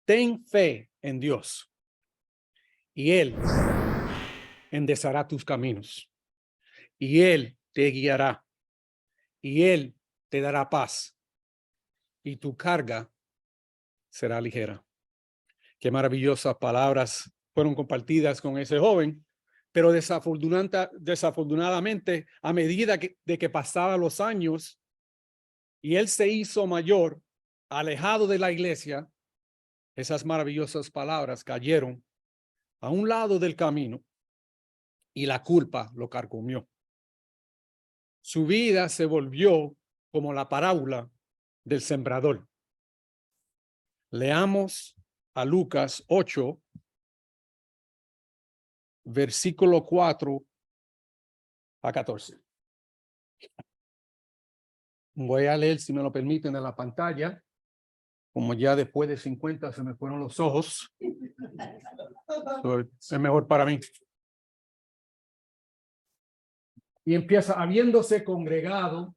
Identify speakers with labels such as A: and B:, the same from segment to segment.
A: ten fe en Dios y Él enderezará tus caminos y Él te guiará y Él te dará paz y tu carga será ligera. Qué maravillosas palabras fueron compartidas con ese joven, pero desafortunadamente, a medida de que pasaban los años y él se hizo mayor, alejado de la iglesia, esas maravillosas palabras cayeron a un lado del camino y la culpa lo carcomió. Su vida se volvió como la parábola del sembrador. Leamos a Lucas 8, versículo 4 a 14. Voy a leer, si me lo permiten, en la pantalla. Como ya después de 50 se me fueron los ojos. Es mejor para mí. Y empieza, habiéndose congregado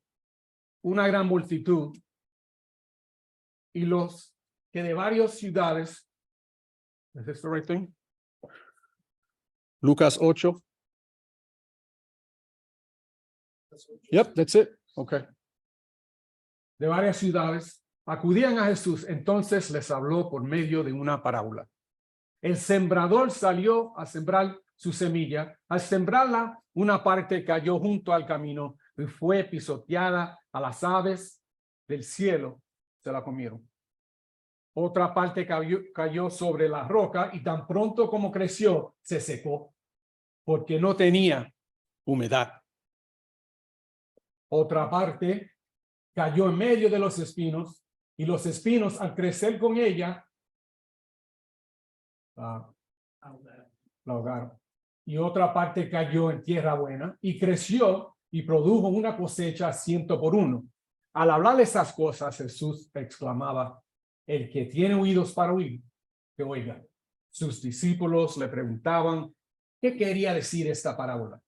A: una gran multitud y los que de varias ciudades. ¿Es esto right thing? Lucas 8. Yep, that's it. Okay. De varias ciudades acudían a Jesús, entonces les habló por medio de una parábola. El sembrador salió a sembrar su semilla. Al sembrarla, una parte cayó junto al camino y fue pisoteada, a las aves del cielo se la comieron. Otra parte cayó sobre la roca y tan pronto como creció, se secó, porque no tenía humedad. Otra parte cayó en medio de los espinos y los espinos, al crecer con ella, la ahogaron. Y otra parte cayó en tierra buena y creció y produjo una cosecha 100 por 1. Al hablar esas cosas, Jesús exclamaba: el que tiene oídos para oír, que oiga. Sus discípulos le preguntaban qué quería decir esta parábola.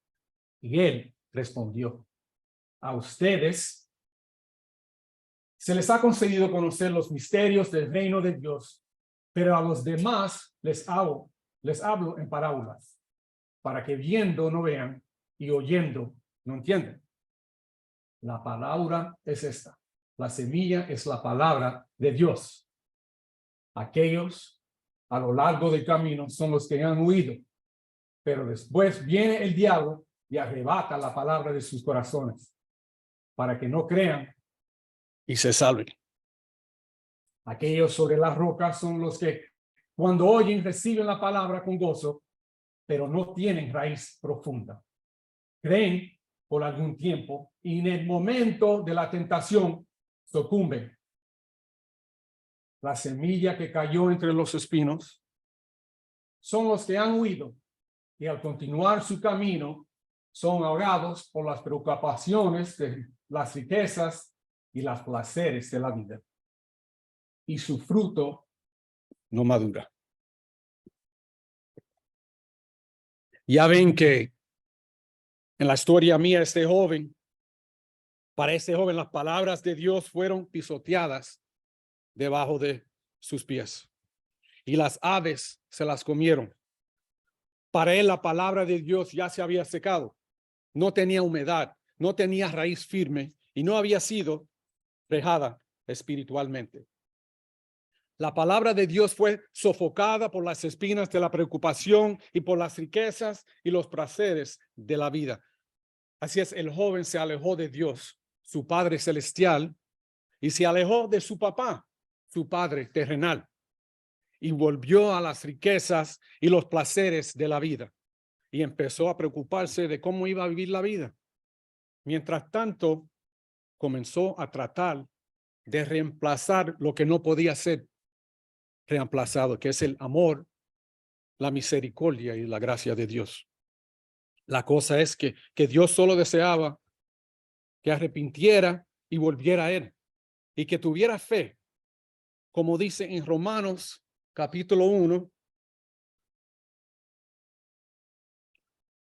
A: Y él respondió: a ustedes se les ha concedido conocer los misterios del reino de Dios, pero a los demás les hablo en parábolas, para que viendo no vean y oyendo no entiendan. La palabra es esta. La semilla es la palabra de Dios. Aquellos a lo largo del camino son los que han huido, pero después viene el diablo y arrebata la palabra de sus corazones, para que no crean y se salven. Aquellos sobre las rocas son los que cuando oyen reciben la palabra con gozo, pero no tienen raíz profunda. Creen por algún tiempo y en el momento de la tentación sucumben. La semilla que cayó entre los espinos son los que han huido y al continuar su camino son ahogados por las preocupaciones de las riquezas y los placeres de la vida. Y su fruto no madura. Ya ven que en la historia mía, para este joven, las palabras de Dios fueron pisoteadas debajo de sus pies y las aves se las comieron. Para él la palabra de Dios ya se había secado, no tenía humedad, no tenía raíz firme y no había sido regada espiritualmente. La palabra de Dios fue sofocada por las espinas de la preocupación y por las riquezas y los placeres de la vida. Así es, el joven se alejó de Dios, su Padre celestial, y se alejó de su papá, su padre terrenal, y volvió a las riquezas y los placeres de la vida. Y empezó a preocuparse de cómo iba a vivir la vida. Mientras tanto, comenzó a tratar de reemplazar lo que no podía ser reemplazado, que es el amor, la misericordia y la gracia de Dios. La cosa es que Dios solo deseaba que arrepintiera y volviera a él y que tuviera fe, como dice en Romanos capítulo 1,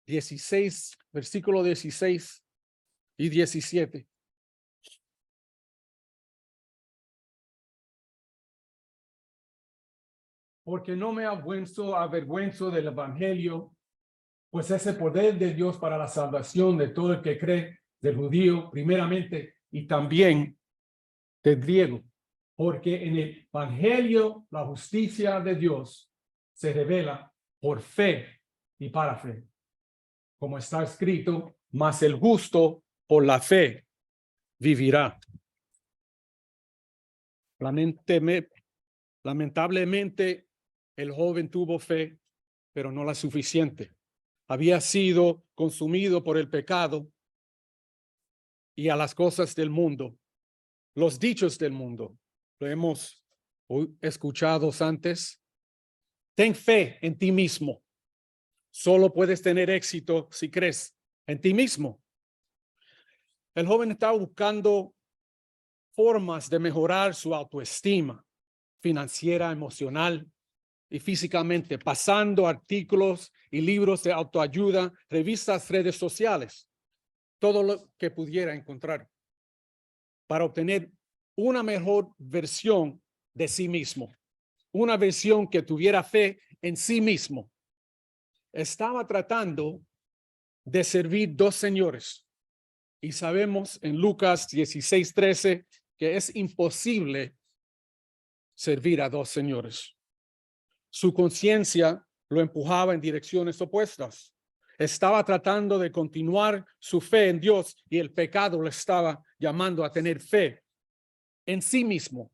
A: 16, versículo 16 y 17. porque no me avergüenzo del evangelio, pues es el poder de Dios para la salvación de todo el que cree, del judío primeramente y también del griego, porque en el evangelio la justicia de Dios se revela por fe y para fe, como está escrito, mas el justo por la fe vivirá. Lamentablemente, el joven tuvo fe, pero no la suficiente. Había sido consumido por el pecado y a las cosas del mundo, los dichos del mundo. Lo hemos escuchado antes. Ten fe en ti mismo. Solo puedes tener éxito si crees en ti mismo. El joven estaba buscando formas de mejorar su autoestima financiera, emocional y físicamente, pasando artículos y libros de autoayuda, revistas, redes sociales, todo lo que pudiera encontrar para obtener una mejor versión de sí mismo, una versión que tuviera fe en sí mismo. Estaba tratando de servir dos señores y sabemos en Lucas 16:13 que es imposible servir a dos señores. Su conciencia lo empujaba en direcciones opuestas. Estaba tratando de continuar su fe en Dios y el pecado le estaba llamando a tener fe en sí mismo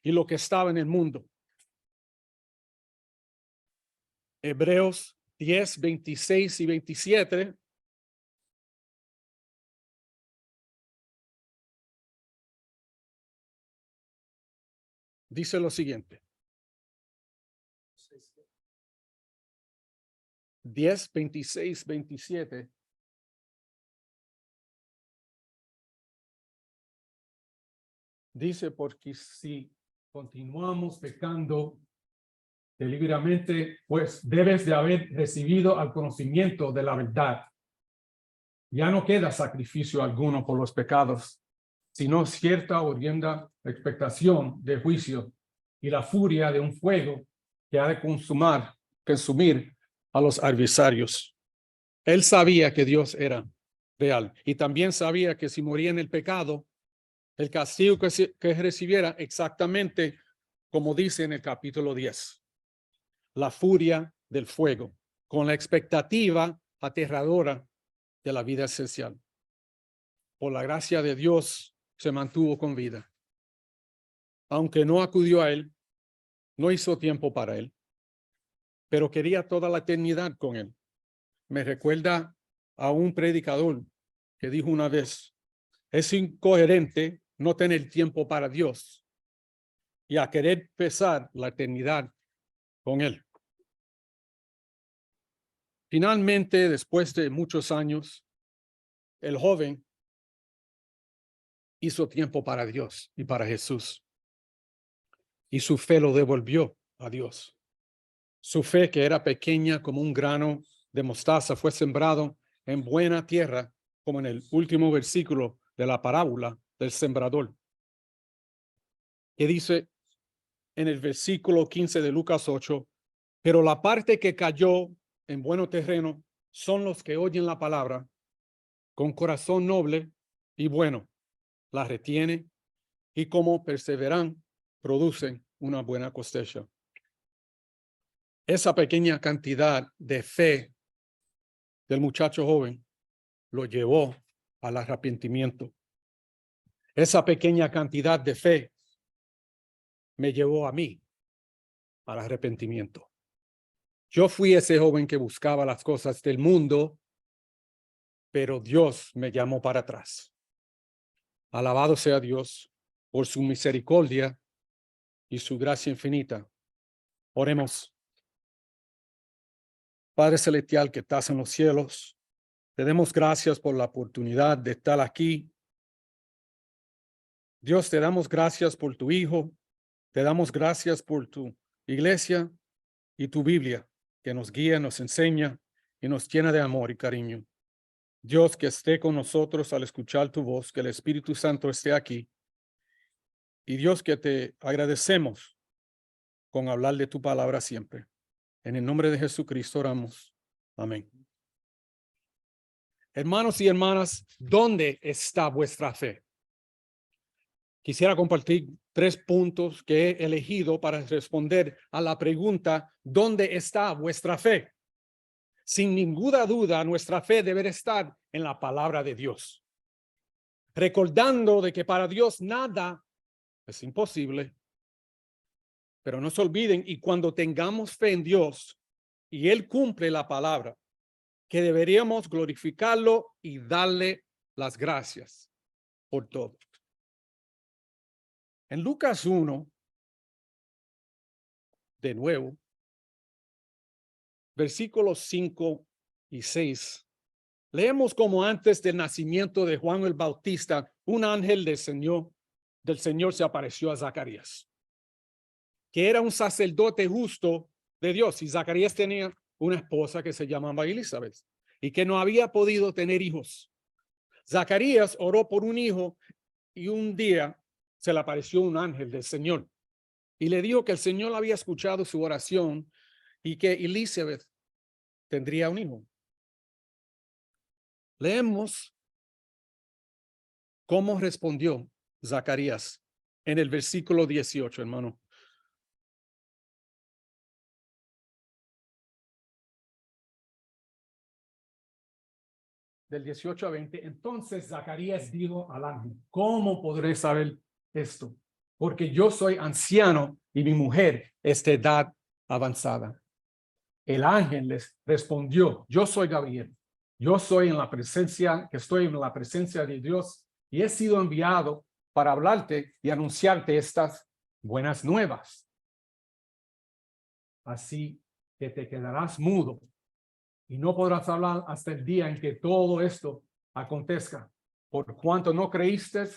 A: y lo que estaba en el mundo. Hebreos 10, 26 y 27 dice lo siguiente. 10, 26, 27. Dice, porque si continuamos pecando deliberadamente, pues debes de haber recibido al conocimiento de la verdad. Ya no queda sacrificio alguno por los pecados, sino cierta horrenda expectación de juicio y la furia de un fuego que ha de consumir a los adversarios. Él sabía que Dios era real y también sabía que si moría en el pecado, el castigo que recibiera exactamente como dice en el capítulo 10, la furia del fuego, con la expectativa aterradora de la vida esencial. Por la gracia de Dios se mantuvo con vida. Aunque no acudió a él, no hizo tiempo para él, pero quería toda la eternidad con él. Me recuerda a un predicador que dijo una vez, es incoherente no tener tiempo para Dios y a querer pasar la eternidad con él. Finalmente, después de muchos años, el joven hizo tiempo para Dios y para Jesús. Y su fe lo devolvió a Dios. Su fe, que era pequeña como un grano de mostaza, fue sembrado en buena tierra, como en el último versículo de la parábola del sembrador, que dice en el versículo 15 de Lucas 8, pero la parte que cayó en buen terreno son los que oyen la palabra con corazón noble y bueno, la retiene y como perseveran, producen una buena cosecha. Esa pequeña cantidad de fe del muchacho joven lo llevó al arrepentimiento. Esa pequeña cantidad de fe me llevó a mí al arrepentimiento. Yo fui ese joven que buscaba las cosas del mundo, pero Dios me llamó para atrás. Alabado sea Dios por su misericordia y su gracia infinita. Oremos. Padre celestial que estás en los cielos, te damos gracias por la oportunidad de estar aquí. Dios, te damos gracias por tu Hijo, te damos gracias por tu iglesia y tu Biblia, que nos guía, nos enseña y nos llena de amor y cariño. Dios, que esté con nosotros al escuchar tu voz, que el Espíritu Santo esté aquí. Y Dios, que te agradecemos con hablar de tu palabra siempre. En el nombre de Jesucristo oramos. Amén. Hermanos y hermanas, ¿dónde está vuestra fe? Quisiera compartir 3 puntos que he elegido para responder a la pregunta, ¿dónde está vuestra fe? Sin ninguna duda, nuestra fe debe estar en la palabra de Dios. Recordando de que para Dios nada es imposible. Pero no se olviden, y cuando tengamos fe en Dios y Él cumple la palabra, que deberíamos glorificarlo y darle las gracias por todo. En Lucas 1, de nuevo, versículos 5 y 6, leemos como antes del nacimiento de Juan el Bautista, un ángel del Señor se apareció a Zacarías, que era un sacerdote justo de Dios. Y Zacarías tenía una esposa que se llamaba Elizabeth y que no había podido tener hijos. Zacarías oró por un hijo y un día se le apareció un ángel del Señor y le dijo que el Señor había escuchado su oración y que Elizabeth tendría un hijo. Leemos cómo respondió Zacarías en el versículo 18, hermano. Del 18 a 20. Entonces Zacarías dijo al ángel, ¿cómo podré saber esto? Porque yo soy anciano y mi mujer es de edad avanzada. El ángel les respondió, yo soy Gabriel. Yo soy estoy en la presencia de Dios y he sido enviado para hablarte y anunciarte estas buenas nuevas. Así que te quedarás mudo y no podrás hablar hasta el día en que todo esto acontezca, por cuanto no creíste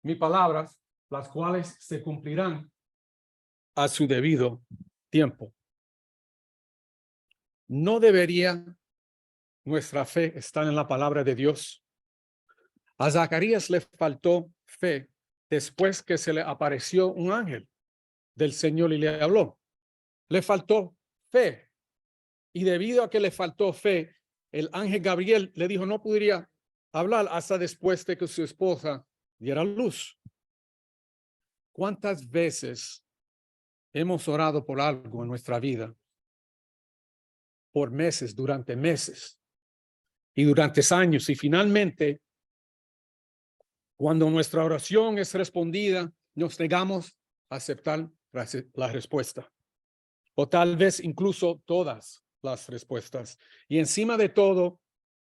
A: mis palabras, las cuales se cumplirán a su debido tiempo. ¿No debería nuestra fe estar en la palabra de Dios? A Zacarías le faltó fe después que se le apareció un ángel del Señor y le habló. Le faltó fe. Y debido a que le faltó fe, el ángel Gabriel le dijo no podría hablar hasta después de que su esposa diera luz. ¿Cuántas veces hemos orado por algo en nuestra vida? Por meses, durante meses y durante años. Y finalmente, cuando nuestra oración es respondida, nos negamos a aceptar la respuesta. O tal vez incluso todas las respuestas. Y encima de todo,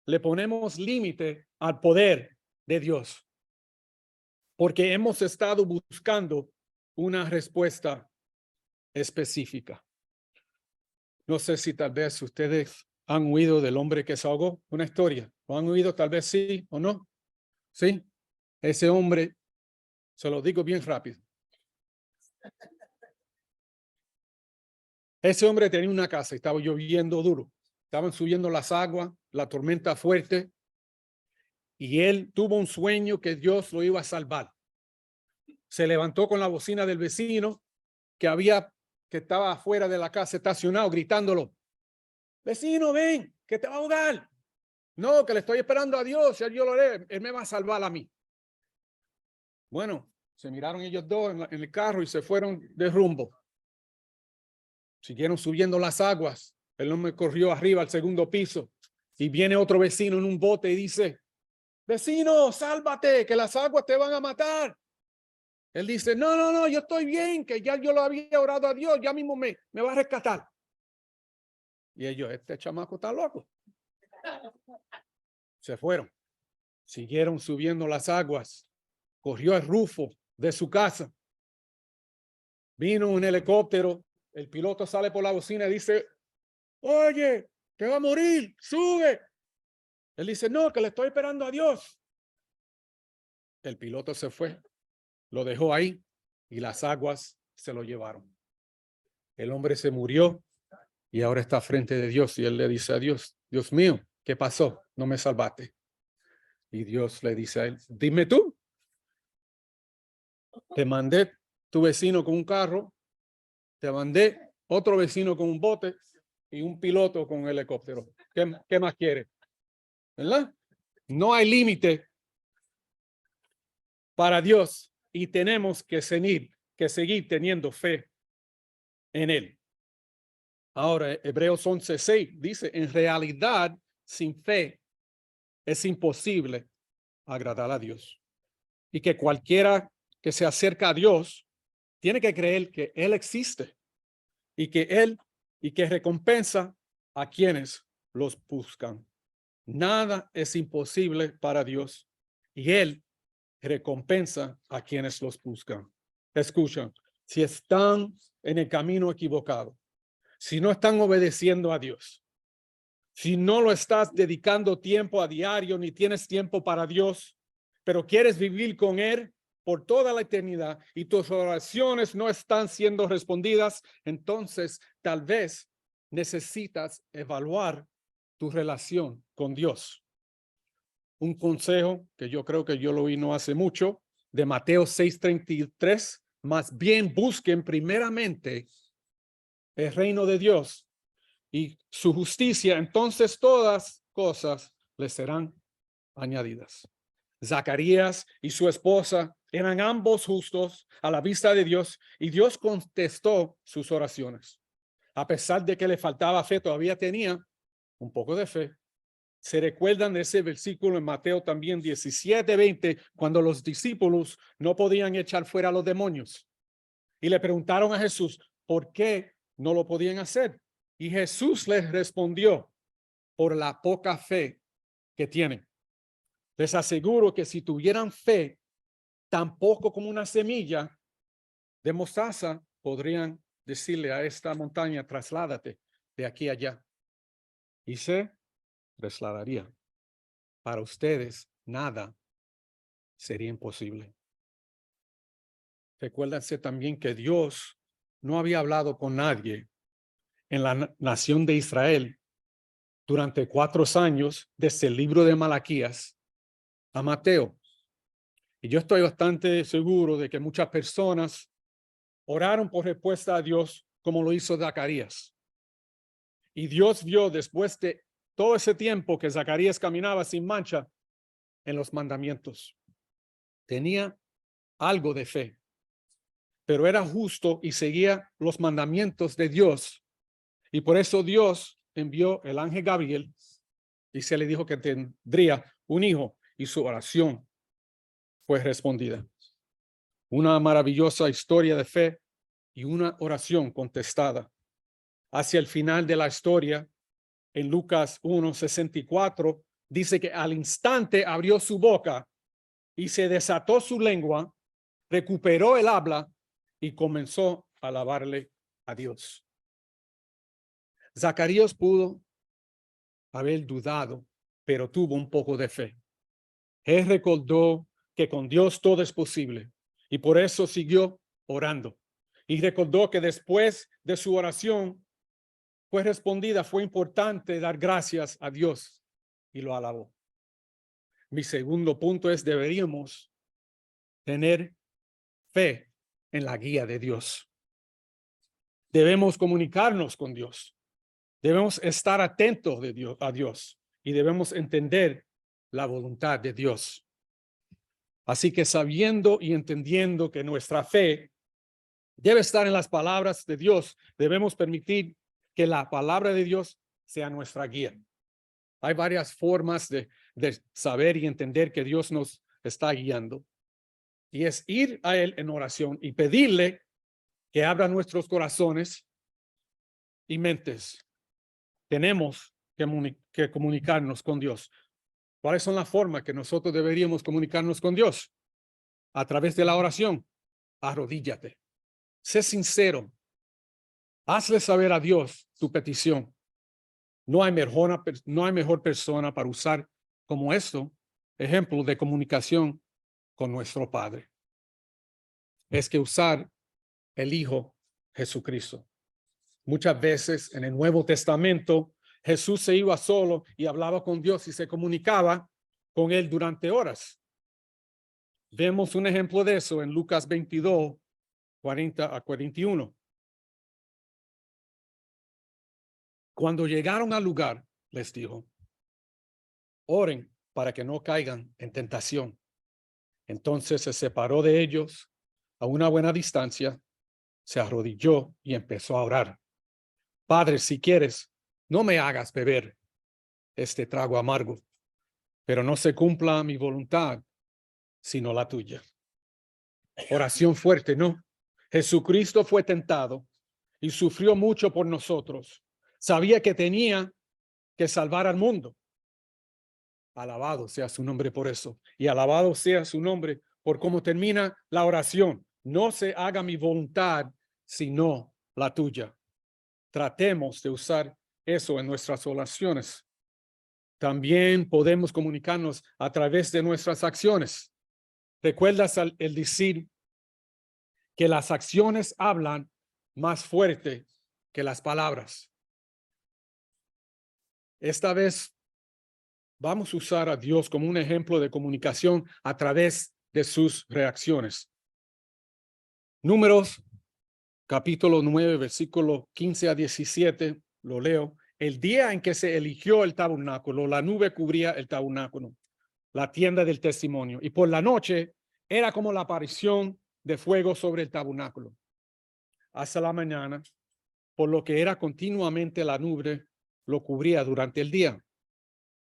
A: le ponemos límite al poder de Dios. Porque hemos estado buscando una respuesta específica. No sé si tal vez ustedes han oído del hombre que se ahogó, una historia. ¿Lo han oído? Tal vez sí o no. Sí. Ese hombre, se lo digo bien rápido. Ese hombre tenía una casa, estaba lloviendo duro. Estaban subiendo las aguas, la tormenta fuerte. Y él tuvo un sueño que Dios lo iba a salvar. Se levantó con la bocina del vecino que estaba afuera de la casa estacionado, gritándolo. Vecino, ven, que te va a ahogar. No, que le estoy esperando a Dios, y yo lo haré, él me va a salvar a mí. Bueno, se miraron ellos dos en el carro y se fueron de rumbo. Siguieron subiendo las aguas. El hombre corrió arriba al segundo piso y viene otro vecino en un bote y dice, vecino, sálvate, que las aguas te van a matar. Él dice, no, yo estoy bien, que ya yo lo había orado a Dios, ya mismo me va a rescatar. Y ellos, este chamaco está loco. Se fueron, siguieron subiendo las aguas, corrió el rufo de su casa, vino un helicóptero, el piloto sale por la bocina y dice, oye, te va a morir, sube. Él dice, no, que le estoy esperando a Dios. El piloto se fue, lo dejó ahí y las aguas se lo llevaron. El hombre se murió y ahora está frente de Dios y él le dice a Dios, Dios mío, ¿qué pasó? No me salvaste. Y Dios le dice a él, dime tú. Te mandé tu vecino con un carro, te mandé otro vecino con un bote y un piloto con un helicóptero. ¿Qué más quiere? ¿Verdad? No hay límite para Dios y tenemos que seguir teniendo fe en Él. Ahora, Hebreos 11:6 dice, en realidad, sin fe es imposible agradar a Dios. Y que cualquiera que se acerca a Dios tiene que creer que Él existe y que recompensa a quienes los buscan. Nada es imposible para Dios y Él recompensa a quienes los buscan. Escuchan, si están en el camino equivocado, si no están obedeciendo a Dios, si no lo estás dedicando tiempo a diario, ni tienes tiempo para Dios, pero quieres vivir con Él por toda la eternidad y tus oraciones no están siendo respondidas, entonces tal vez necesitas evaluar tu relación con Dios. Un consejo que yo creo que yo lo oí no hace mucho, de Mateo 6:33, más bien busquen primeramente el reino de Dios y su justicia, entonces todas cosas les serán añadidas. Zacarías y su esposa eran ambos justos a la vista de Dios y Dios contestó sus oraciones. A pesar de que le faltaba fe, todavía tenía un poco de fe. Se recuerdan de ese versículo en Mateo también 17:20, cuando los discípulos no podían echar fuera a los demonios y le preguntaron a Jesús, ¿por qué no lo podían hacer? Y Jesús les respondió, por la poca fe que tienen. Les aseguro que si tuvieran fe, tan poco como una semilla de mostaza, podrían decirle a esta montaña, trasládate de aquí a allá. Y se trasladaría. Para ustedes, nada sería imposible. Recuérdense también que Dios no había hablado con nadie en la nación de Israel durante 4 años, desde el libro de Malaquías a Mateo. Y yo estoy bastante seguro de que muchas personas oraron por respuesta a Dios como lo hizo Zacarías. Y Dios vio después de todo ese tiempo que Zacarías caminaba sin mancha en los mandamientos. Tenía algo de fe, pero era justo y seguía los mandamientos de Dios. Y por eso Dios envió el ángel Gabriel y se le dijo que tendría un hijo y su oración fue respondida. Una maravillosa historia de fe y una oración contestada. Hacia el final de la historia, en Lucas 1:64, dice que al instante abrió su boca y se desató su lengua, recuperó el habla y comenzó a alabarle a Dios. Zacarías pudo haber dudado, pero tuvo un poco de fe. Él recordó que con Dios todo es posible y por eso siguió orando. Y recordó que después de su oración fue respondida, fue importante dar gracias a Dios y lo alabó. Mi segundo punto es, deberíamos tener fe en la guía de Dios. Debemos comunicarnos con Dios. Debemos estar atentos a Dios y debemos entender la voluntad de Dios. Así que sabiendo y entendiendo que nuestra fe debe estar en las palabras de Dios, debemos permitir que la palabra de Dios sea nuestra guía. Hay varias formas de saber y entender que Dios nos está guiando. Y es ir a Él en oración y pedirle que abra nuestros corazones y mentes. Tenemos que comunicarnos con Dios. ¿Cuáles son las formas que nosotros deberíamos comunicarnos con Dios? A través de la oración. Arrodíllate. Sé sincero. Hazle saber a Dios tu petición. No hay mejor persona para usar como esto, ejemplo de comunicación con nuestro Padre. Es que usar el Hijo Jesucristo. Muchas veces en el Nuevo Testamento, Jesús se iba solo y hablaba con Dios y se comunicaba con Él durante horas. Vemos un ejemplo de eso en Lucas 22:40 a 41. Cuando llegaron al lugar, les dijo, oren para que no caigan en tentación. Entonces se separó de ellos a una buena distancia, se arrodilló y empezó a orar. Padre, si quieres, no me hagas beber este trago amargo, pero no se cumpla mi voluntad, sino la tuya. Oración fuerte, ¿no? Jesucristo fue tentado y sufrió mucho por nosotros. Sabía que tenía que salvar al mundo. Alabado sea su nombre por eso. Y alabado sea su nombre por cómo termina la oración. No se haga mi voluntad, sino la tuya. Tratemos de usar eso en nuestras oraciones. También podemos comunicarnos a través de nuestras acciones. ¿Recuerdas el decir que las acciones hablan más fuerte que las palabras? Esta vez vamos a usar a Dios como un ejemplo de comunicación a través de sus reacciones. Números, capítulo 9, versículo 15 a 17, lo leo. El día en que se eligió el tabernáculo, la nube cubría el tabernáculo, la tienda del testimonio, y por la noche era como la aparición de fuego sobre el tabernáculo hasta la mañana, por lo que era continuamente la nube lo cubría durante el día,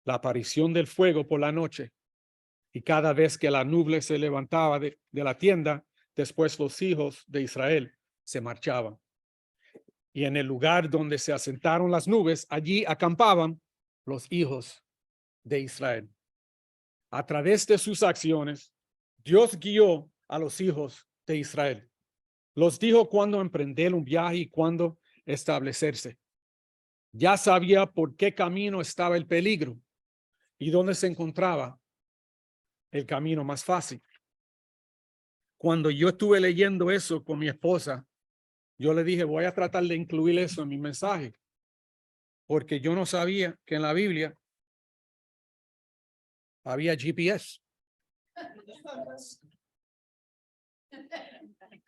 A: la aparición del fuego por la noche, y cada vez que la nube se levantaba de la tienda, después los hijos de Israel se marchaban. Y en el lugar donde se asentaron las nubes, allí acampaban los hijos de Israel. A través de sus acciones, Dios guió a los hijos de Israel. Los dijo cuándo emprender un viaje y cuándo establecerse. Ya sabía por qué camino estaba el peligro y dónde se encontraba el camino más fácil. Cuando yo estuve leyendo eso con mi esposa, yo le dije, voy a tratar de incluir eso en mi mensaje, porque yo no sabía que en la Biblia había GPS.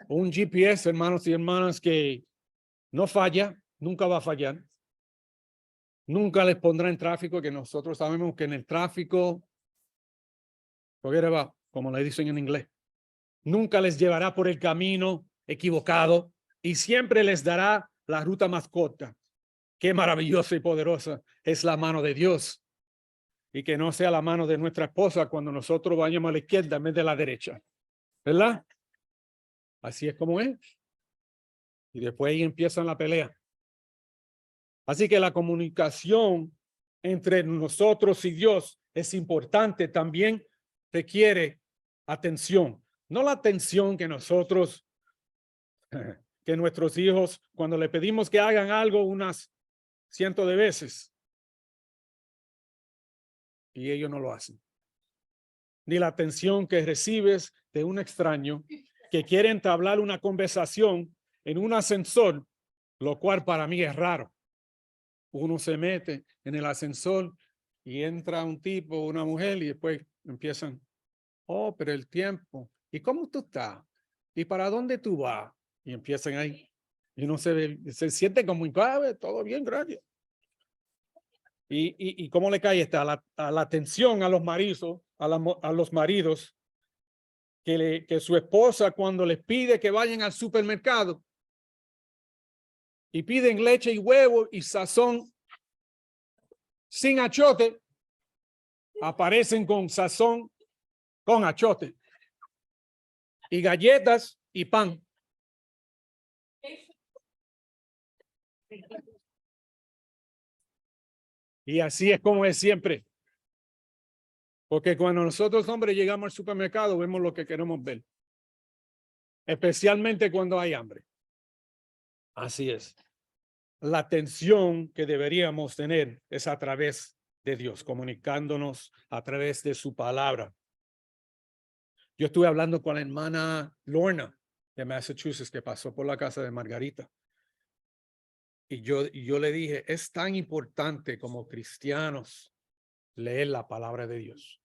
A: Un GPS, hermanos y hermanas, que no falla, nunca va a fallar. Nunca les pondrá en tráfico, que nosotros sabemos que en el tráfico, como le dicen en inglés, nunca les llevará por el camino equivocado y siempre les dará la ruta más corta. Qué maravillosa y poderosa es la mano de Dios. Y que no sea la mano de nuestra esposa cuando nosotros vayamos a la izquierda en vez de la derecha. ¿Verdad? Así es como es. Y después ahí empiezan la pelea. Así que la comunicación entre nosotros y Dios es importante. También requiere atención. No la atención que nosotros, que nuestros hijos, cuando le pedimos que hagan algo unas cientos de veces y ellos no lo hacen. Ni la atención que recibes de un extraño que quiere entablar una conversación en un ascensor, lo cual para mí es raro. Uno se mete en el ascensor y entra un tipo, una mujer, y después empiezan, oh, pero el tiempo, ¿y cómo tú estás? ¿Y para dónde tú vas? Y empiezan ahí. Y uno se siente como incómodo, todo bien, gracias. ¿Y cómo le cae esta? A la atención a los maridos, a los maridos, que su esposa cuando les pide que vayan al supermercado y piden leche y huevo y sazón sin achote, aparecen con sazón con achote y galletas y pan. Y así es como es siempre. Porque cuando nosotros, hombres, llegamos al supermercado, vemos lo que queremos ver. Especialmente cuando hay hambre. Así es. La atención que deberíamos tener es a través de Dios, comunicándonos a través de su palabra. Yo estuve hablando con la hermana Lorna de Massachusetts, que pasó por la casa de Margarita. Y yo le dije, es tan importante como cristianos leer la palabra de Dios.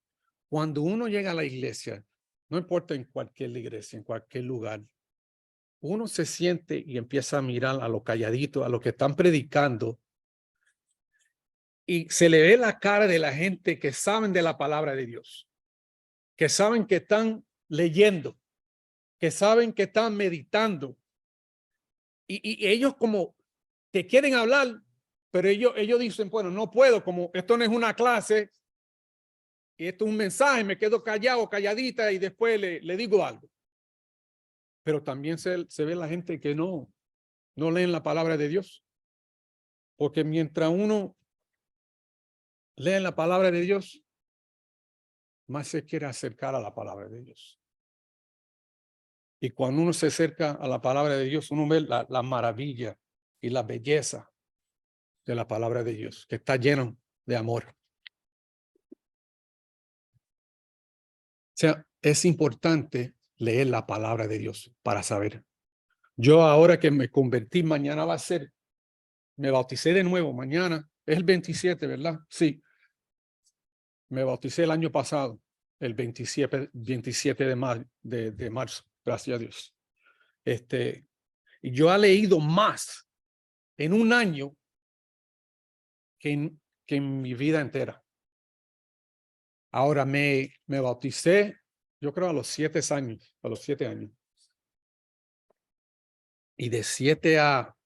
A: Cuando uno llega a la iglesia, no importa en cualquier iglesia, en cualquier lugar, uno se siente y empieza a mirar a lo calladito, a lo que están predicando, y se le ve la cara de la gente que saben de la palabra de Dios, que saben que están leyendo, que saben que están meditando. Y ellos como que quieren hablar, pero ellos dicen, bueno, no puedo, como esto no es una clase, y esto es un mensaje, me quedo callado, calladita y después le digo algo. Pero también se ve la gente que no leen la palabra de Dios. Porque mientras uno lee la palabra de Dios, más se quiere acercar a la palabra de Dios. Y cuando uno se acerca a la palabra de Dios, uno ve la maravilla y la belleza de la palabra de Dios, que está lleno de amor. O sea, es importante leer la palabra de Dios para saber. Yo ahora que me convertí, mañana va a ser, me bauticé de nuevo, mañana, es el 27, ¿verdad? Sí, me bauticé el año pasado, el 27 de marzo, gracias a Dios. Y yo he leído más en un año que en mi vida entera. Ahora me bauticé, yo creo a los 7 años, Y de 7 a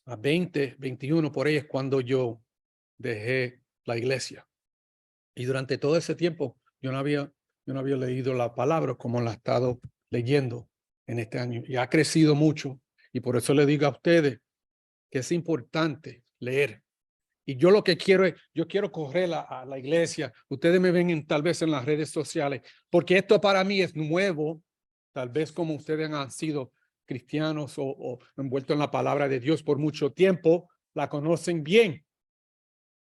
A: 20, 21, por ahí es cuando yo dejé la iglesia. Y durante todo ese tiempo yo no había leído la palabra como la he estado leyendo en este año. Y ha crecido mucho. Y por eso le digo a ustedes que es importante leer. Y yo lo que quiero es, yo quiero correr a la iglesia. Ustedes me ven tal vez en las redes sociales, porque esto para mí es nuevo. Tal vez como ustedes han sido cristianos o envueltos en la palabra de Dios por mucho tiempo, la conocen bien.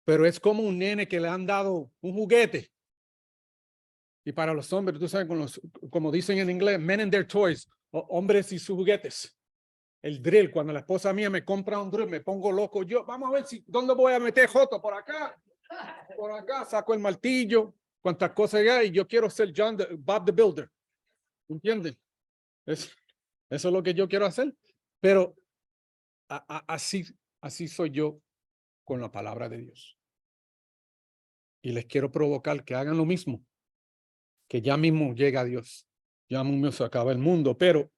A: Pero es como un nene que le han dado un juguete. Y para los hombres, tú sabes, como dicen en inglés, men and their toys, hombres y sus juguetes. El drill, cuando la esposa mía me compra un drill, me pongo loco. Yo, vamos a ver dónde voy a meter joto, por acá, saco el martillo, cuántas cosas hay, y yo quiero ser Bob the Builder. ¿Entienden? Eso es lo que yo quiero hacer. Pero así soy yo con la palabra de Dios. Y les quiero provocar que hagan lo mismo, que ya mismo llega Dios, ya mismo se acaba el mundo, pero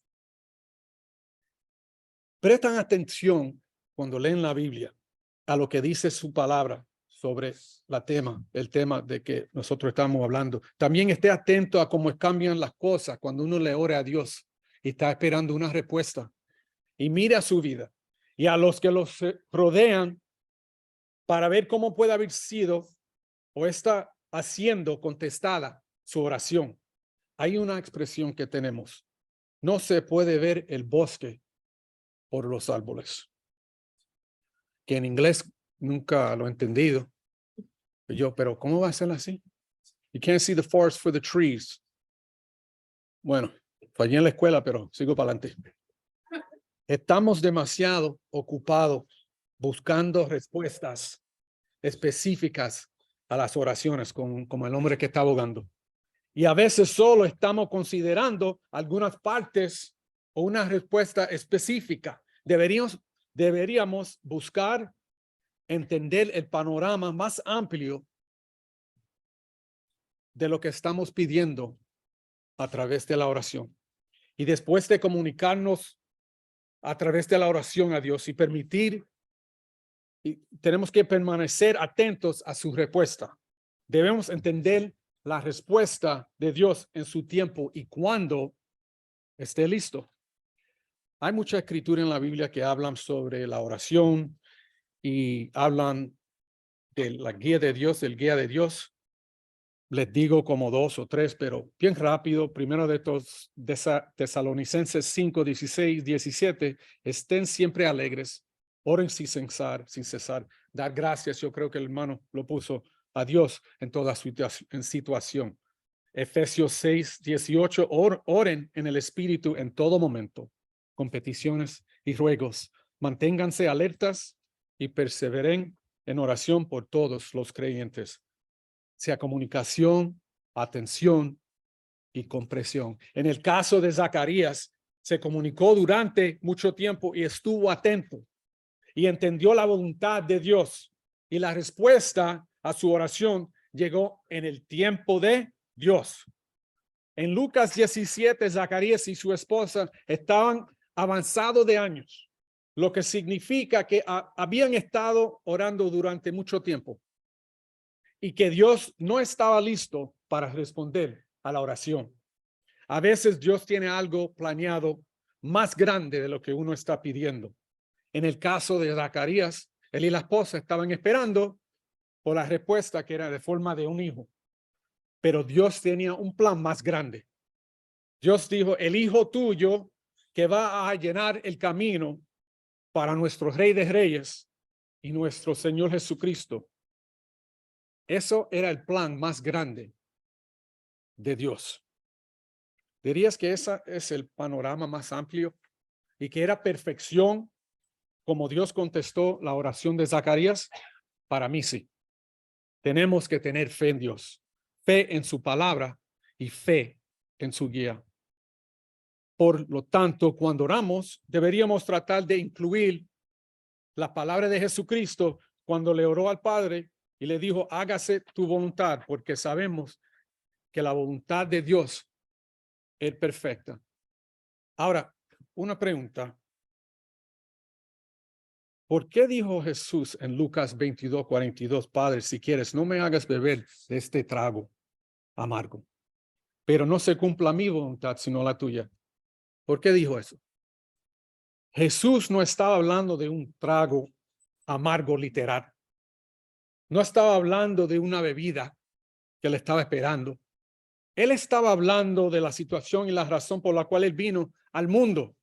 A: prestan atención cuando leen la Biblia a lo que dice su palabra sobre el tema de que nosotros estamos hablando. También esté atento a cómo cambian las cosas cuando uno le ora a Dios y está esperando una respuesta. Y mira su vida y a los que los rodean para ver cómo puede haber sido o está haciendo contestada su oración. Hay una expresión que tenemos. No se puede ver el bosque por los árboles. Que en inglés nunca lo he entendido. Pero ¿cómo va a ser así? You can't see the forest for the trees. Bueno, fallé en la escuela, pero sigo para adelante. Estamos demasiado ocupados buscando respuestas específicas a las oraciones, como el hombre que está abogando. Y a veces solo estamos considerando algunas partes o una respuesta específica. Deberíamos buscar entender el panorama más amplio de lo que estamos pidiendo a través de la oración. Y después de comunicarnos a través de la oración a Dios y tenemos que permanecer atentos a su respuesta. Debemos entender la respuesta de Dios en su tiempo y cuando esté listo. Hay mucha escritura en la Biblia que hablan sobre la oración y hablan de la guía de Dios, del guía de Dios. Les digo como 2 o 3, pero bien rápido. Primero de estos, Tesalonicenses 5, 16, 17. Estén siempre alegres, oren sin cesar, dar gracias. Yo creo que el hermano lo puso a Dios en toda situación. Efesios 6, 18. Oren en el Espíritu en todo momento, con peticiones y ruegos. Manténganse alertas y perseveren en oración por todos los creyentes. Sea comunicación, atención y comprensión. En el caso de Zacarías, se comunicó durante mucho tiempo y estuvo atento y entendió la voluntad de Dios y la respuesta a su oración llegó en el tiempo de Dios. En Lucas 17, Zacarías y su esposa estaban avanzados de años, lo que significa que habían estado orando durante mucho tiempo y que Dios no estaba listo para responder a la oración. A veces Dios tiene algo planeado más grande de lo que uno está pidiendo. En el caso de Zacarías, él y la esposa estaban esperando por la respuesta que era de forma de un hijo. Pero Dios tenía un plan más grande. Dios dijo, el hijo tuyo que va a llenar el camino para nuestro Rey de Reyes y nuestro Señor Jesucristo. Eso era el plan más grande de Dios. ¿Dirías que ese es el panorama más amplio y que era perfección como Dios contestó la oración de Zacarías? Para mí sí. Tenemos que tener fe en Dios, fe en su palabra y fe en su guía. Por lo tanto, cuando oramos, deberíamos tratar de incluir la palabra de Jesucristo cuando le oró al Padre y le dijo, hágase tu voluntad, porque sabemos que la voluntad de Dios es perfecta. Ahora, una pregunta. ¿Por qué dijo Jesús en Lucas 22:42, Padre, si quieres, no me hagas beber de este trago amargo, pero no se cumpla mi voluntad, sino la tuya? ¿Por qué dijo eso? Jesús no estaba hablando de un trago amargo literal. No estaba hablando de una bebida que le estaba esperando. Él estaba hablando de la situación y la razón por la cual él vino al mundo.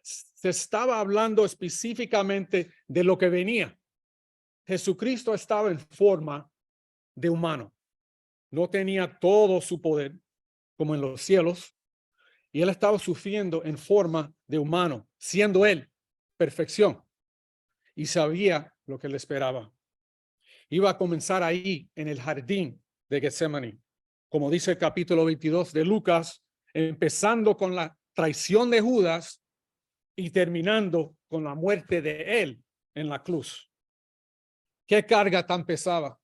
A: Se estaba hablando específicamente de lo que venía. Jesucristo estaba en forma de humano. No tenía todo su poder como en los cielos. Y él estaba sufriendo en forma de humano, siendo él perfección. Y sabía lo que le esperaba. Iba a comenzar ahí en el jardín de Getsemaní, como dice el capítulo 22 de Lucas, empezando con la traición de Judas y terminando con la muerte de él en la cruz. ¿Qué carga tan pesada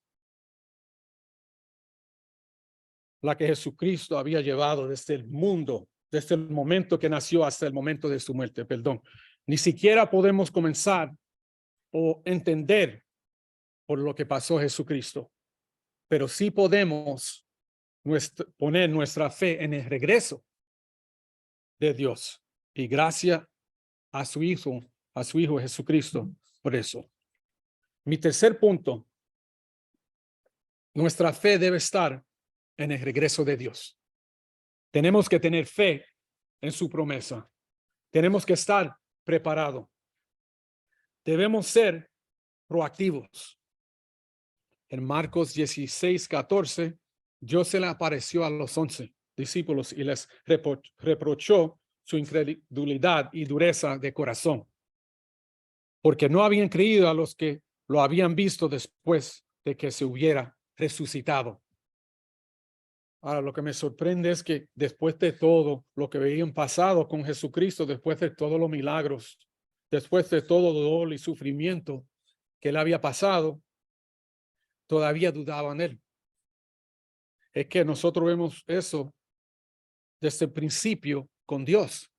A: la que Jesucristo había llevado desde el mundo, desde el momento que nació hasta el momento de su muerte? Perdón. Ni siquiera podemos comenzar o entender por lo que pasó Jesucristo, pero sí podemos poner nuestra fe en el regreso de Dios y gracias a su Hijo Jesucristo por eso. Mi tercer punto, nuestra fe debe estar en el regreso de Dios. Tenemos que tener fe en su promesa. Tenemos que estar preparados. Debemos ser proactivos. En Marcos 16:14, Dios se le apareció a los 11 discípulos y les reprochó su incredulidad y dureza de corazón, porque no habían creído a los que lo habían visto después de que se hubiera resucitado. Ahora, lo que me sorprende es que después de todo lo que habían pasado con Jesucristo, después de todos los milagros, después de todo dolor y sufrimiento que él había pasado, todavía dudaban él. Es que nosotros vemos eso desde el principio con Dios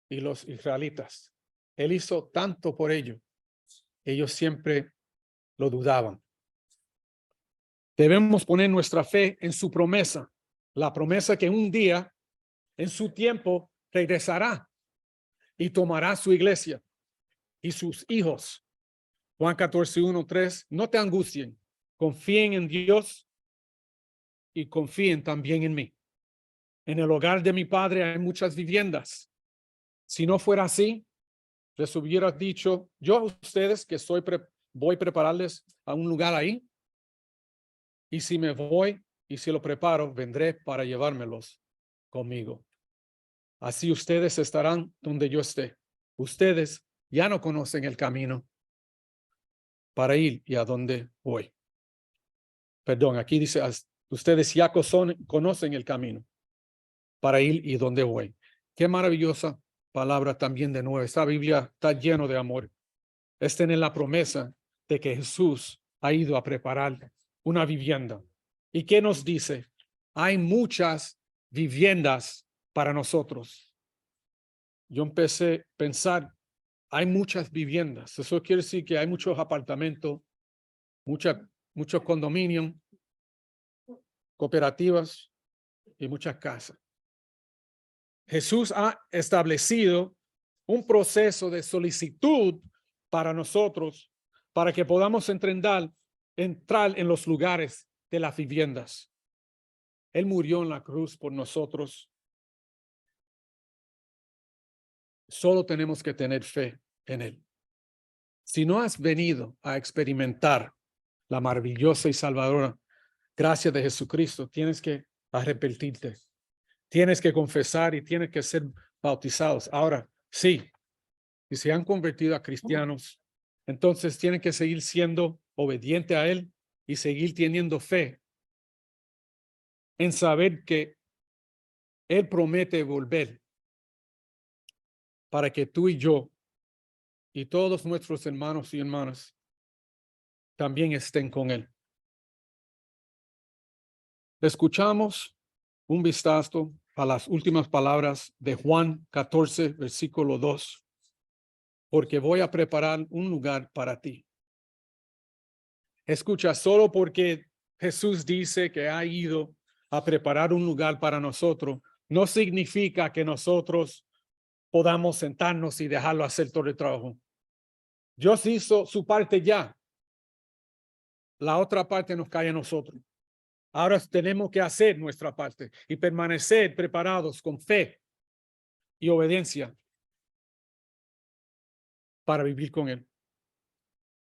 A: y los israelitas. Él hizo tanto por ellos. Ellos siempre lo dudaban. Debemos poner nuestra fe en su promesa, la promesa que un día, en su tiempo, regresará y tomará su iglesia y sus hijos. Juan 14:1-3, no te angustien, confíen en Dios y confíen también en mí. En el hogar de mi padre hay muchas viviendas. Si no fuera así, les hubiera dicho yo a ustedes que voy a prepararles a un lugar ahí. Y si me voy y si lo preparo, vendré para llevármelos conmigo. Así ustedes estarán donde yo esté. Ustedes ya no conocen el camino para ir y a dónde voy. Perdón, aquí dice, ustedes ya conocen el camino para ir y dónde voy. Qué maravillosa palabra también de nuevo. Esta Biblia está lleno de amor. Es tener la promesa de que Jesús ha ido a preparar una vivienda. ¿Y qué nos dice? Hay muchas viviendas para nosotros. Yo empecé a pensar, hay muchas viviendas. Eso quiere decir que hay muchos apartamentos, muchos condominios, cooperativas y muchas casas. Jesús ha establecido un proceso de solicitud para nosotros, para que podamos entrar en los lugares de las viviendas. Él murió en la cruz por nosotros. Solo tenemos que tener fe en Él. Si no has venido a experimentar la maravillosa y salvadora gracia de Jesucristo, tienes que arrepentirte. Tienes que confesar y tienes que ser bautizados. Ahora, sí, si se han convertido a cristianos, entonces tienen que seguir siendo obedientes a Él y seguir teniendo fe en saber que Él promete volver para que tú y yo y todos nuestros hermanos y hermanas también estén con Él. Escuchamos un vistazo a las últimas palabras de Juan 14, versículo 2. Porque voy a preparar un lugar para ti. Escucha, solo porque Jesús dice que ha ido a preparar un lugar para nosotros, no significa que nosotros podamos sentarnos y dejarlo hacer todo el trabajo. Dios hizo su parte ya. La otra parte nos cae a nosotros. Ahora tenemos que hacer nuestra parte y permanecer preparados con fe y obediencia para vivir con Él.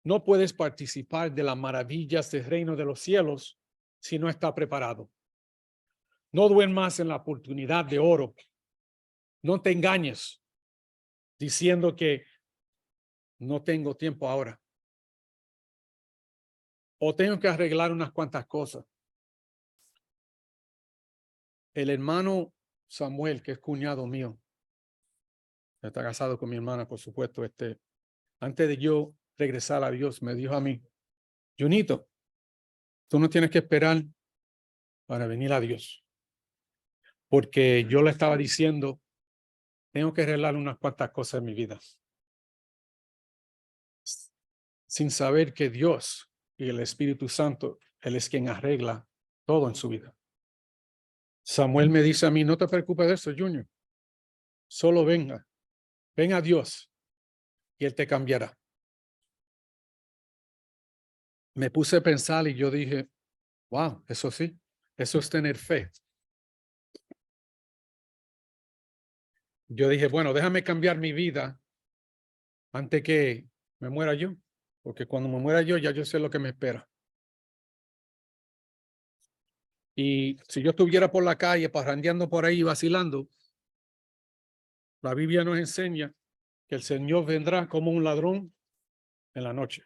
A: No puedes participar de las maravillas del reino de los cielos si no estás preparado. No duermas en la oportunidad de oro. No te engañes diciendo que no tengo tiempo ahora. O tengo que arreglar unas cuantas cosas. El hermano Samuel, que es cuñado mío, está casado con mi hermana, por supuesto, antes de yo regresar a Dios, me dijo a mí, Junito, tú no tienes que esperar para venir a Dios. Porque yo le estaba diciendo, tengo que arreglar unas cuantas cosas en mi vida. Sin saber que Dios y el Espíritu Santo, Él es quien arregla todo en su vida. Samuel me dice a mí, no te preocupes de eso, Junior. Solo venga a Dios y Él te cambiará. Me puse a pensar y yo dije, wow, eso sí, eso es tener fe. Yo dije, bueno, déjame cambiar mi vida antes que me muera yo, porque cuando me muera yo, ya yo sé lo que me espera. Y si yo estuviera por la calle, parrandeando por ahí, vacilando, la Biblia nos enseña que el Señor vendrá como un ladrón en la noche.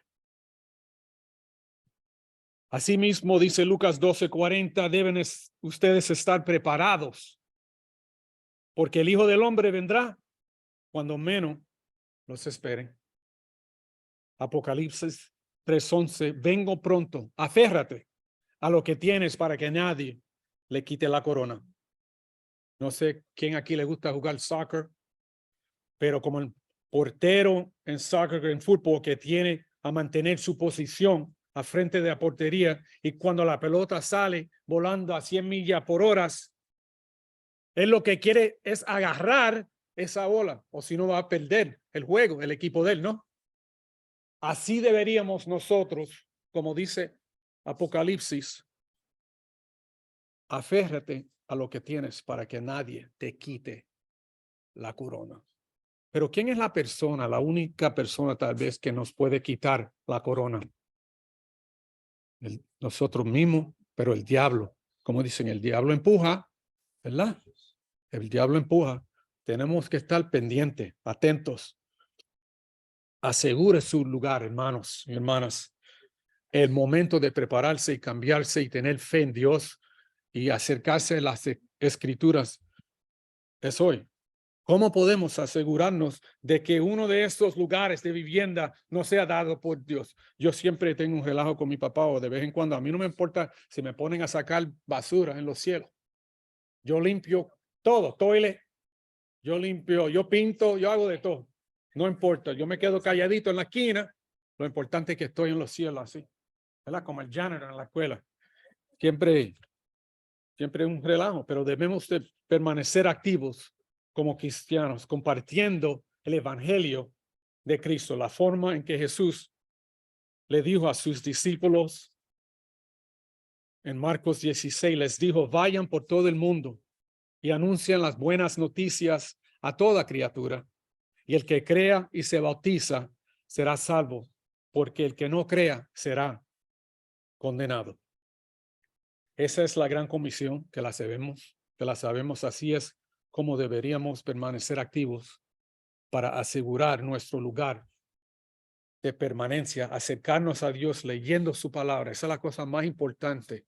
A: Asimismo, dice Lucas 12:40, deben ustedes estar preparados, porque el Hijo del Hombre vendrá cuando menos los esperen. Apocalipsis 3:11, vengo pronto, aférrate a lo que tienes para que nadie le quite la corona. No sé quién aquí le gusta jugar soccer, pero como el portero en soccer, en fútbol, que tiene a mantener su posición a frente de la portería, y cuando la pelota sale volando a 100 millas por hora, él lo que quiere es agarrar esa bola, o si no va a perder el juego, el equipo de él, ¿no? Así deberíamos nosotros, como dice Apocalipsis, aférrate a lo que tienes para que nadie te quite la corona. Pero ¿quién es la persona, la única persona tal vez que nos puede quitar la corona? Nosotros mismos, pero el diablo, como dicen, el diablo empuja, ¿verdad? El diablo empuja. Tenemos que estar pendientes, atentos. Asegure su lugar, hermanos y hermanas. El momento de prepararse y cambiarse y tener fe en Dios y acercarse a las escrituras es hoy. ¿Cómo podemos asegurarnos de que uno de estos lugares de vivienda no sea dado por Dios? Yo siempre tengo un relajo con mi papá o de vez en cuando. A mí no me importa si me ponen a sacar basura en los cielos. Yo limpio todo, toilet, yo limpio, yo pinto, yo hago de todo. No importa, yo me quedo calladito en la esquina. Lo importante es que estoy en los cielos así, ¿verdad? Como el janitor en la escuela. Siempre un relajo, pero debemos de permanecer activos como cristianos, compartiendo el evangelio de Cristo, la forma en que Jesús le dijo a sus discípulos en Marcos 16, les dijo, vayan por todo el mundo y anuncian las buenas noticias a toda criatura. Y el que crea y se bautiza será salvo, porque el que no crea será condenado. Esa es la gran comisión que la sabemos, así es como deberíamos permanecer activos para asegurar nuestro lugar de permanencia, acercarnos a Dios leyendo su palabra. Esa es la cosa más importante.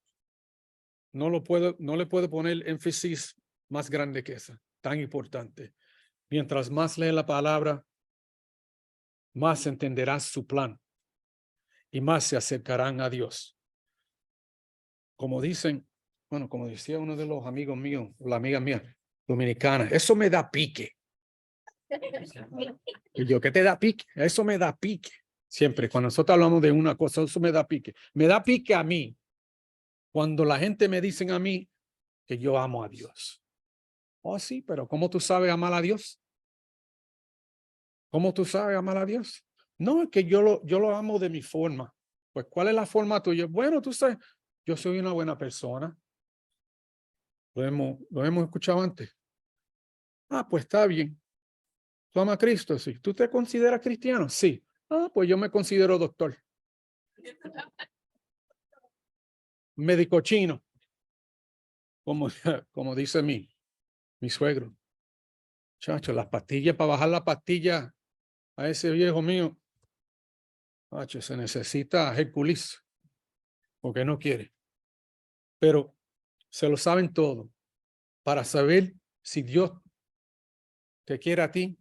A: No le puedo poner énfasis más grande que esa, tan importante. Mientras más lee la palabra, más entenderás su plan y más se acercarán a Dios. Como dicen, bueno, como decía uno de los amigos míos, la amiga mía dominicana, eso me da pique. Y yo, ¿qué te da pique? Eso me da pique. Siempre, cuando nosotros hablamos de una cosa, eso me da pique. Me da pique a mí cuando la gente me dice a mí que yo amo a Dios. Oh, sí, pero ¿cómo tú sabes amar a Dios? ¿Cómo tú sabes amar a Dios? No, es que yo lo amo de mi forma. Pues, ¿cuál es la forma tuya? Bueno, tú sabes, yo soy una buena persona. Lo hemos escuchado antes. Ah, pues está bien. ¿Tú amas a Cristo? Sí. ¿Tú te consideras cristiano? Sí. Ah, pues yo me considero doctor. Médico chino. Como, como dice mi suegro. Chacho, las pastillas, para bajar la pastilla a ese viejo mío. Chacho, se necesita Hércules. Porque no quiere. Pero se lo saben todo. Para saber si Dios te quiere a ti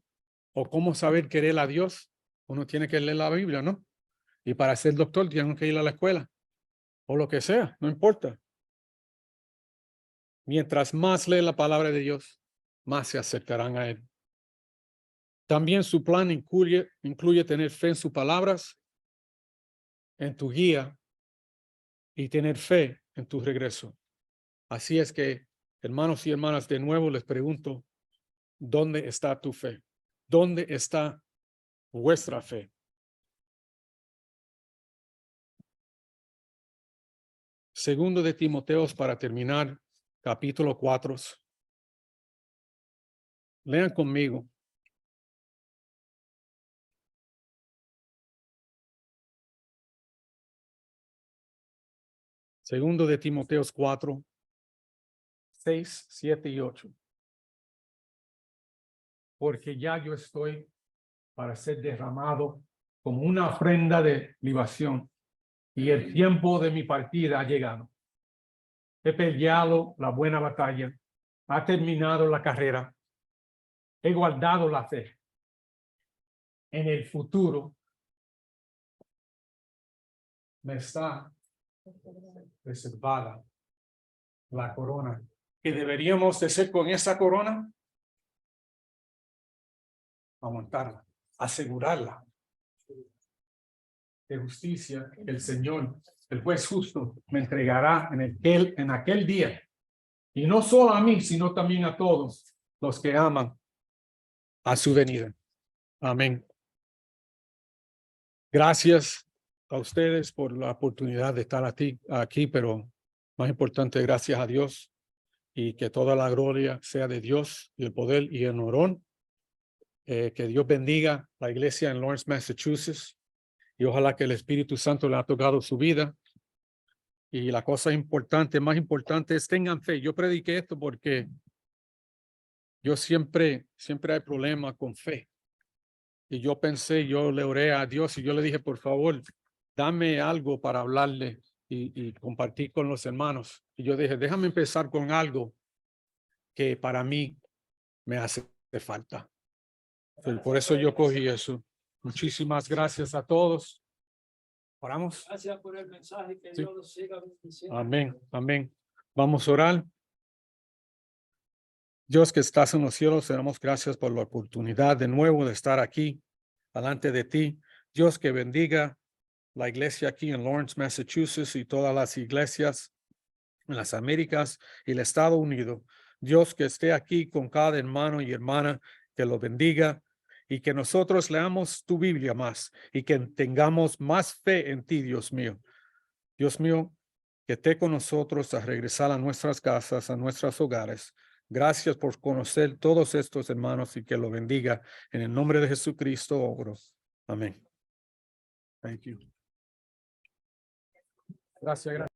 A: o cómo saber querer a Dios, uno tiene que leer la Biblia, ¿no? Y para ser doctor tienen que ir a la escuela o lo que sea, no importa. Mientras más lee la palabra de Dios, más se acercarán a Él. También su plan incluye tener fe en sus palabras, en tu guía y tener fe en tu regreso. Así es que, hermanos y hermanas, de nuevo les pregunto, ¿dónde está tu fe? ¿Dónde está vuestra fe? Segundo de Timoteos, para terminar, capítulo 4. Lean conmigo. Segundo de Timoteos 4, 6, 7 y 8. Porque ya yo estoy para ser derramado como una ofrenda de libación, y el tiempo de mi partida ha llegado. He peleado la buena batalla, ha terminado la carrera, he guardado la fe. En el futuro me está reservada la corona. ¿Qué deberíamos de hacer con esa corona? Aumentarla, asegurarla de justicia. El Señor, el juez justo, me entregará en aquel día. Y no solo a mí, sino también a todos los que aman a su venida. Amén. Gracias a ustedes por la oportunidad de estar aquí, pero más importante, gracias a Dios, y que toda la gloria sea de Dios y el poder y el honor. Que Dios bendiga la iglesia en Lawrence, Massachusetts, y ojalá que el Espíritu Santo le ha tocado su vida. Y la cosa importante, más importante, es tengan fe. Yo prediqué esto porque yo siempre hay problemas con fe. Y yo pensé, yo le oré a Dios y yo le dije, por favor, dame algo para hablarle y compartir con los hermanos. Y yo dije, déjame empezar con algo que para mí me hace te falta. Por eso yo cogí eso. Muchísimas gracias a todos. Oramos.
B: Gracias por el mensaje, que
A: Sí.
B: Dios los siga bendiciendo.
A: Amén. Amén. Vamos a orar. Dios que estás en los cielos, te damos gracias por la oportunidad de nuevo de estar aquí, delante de ti. Dios que bendiga la iglesia aquí en Lawrence, Massachusetts y todas las iglesias en las Américas y el Estados Unidos. Dios que esté aquí con cada hermano y hermana, que lo bendiga y que nosotros leamos tu Biblia más y que tengamos más fe en ti, Dios mío. Dios mío, que esté con nosotros a regresar a nuestras casas, a nuestros hogares. Gracias por conocer todos estos hermanos y que lo bendiga. En el nombre de Jesucristo, oro. Amén. Thank you. Gracias.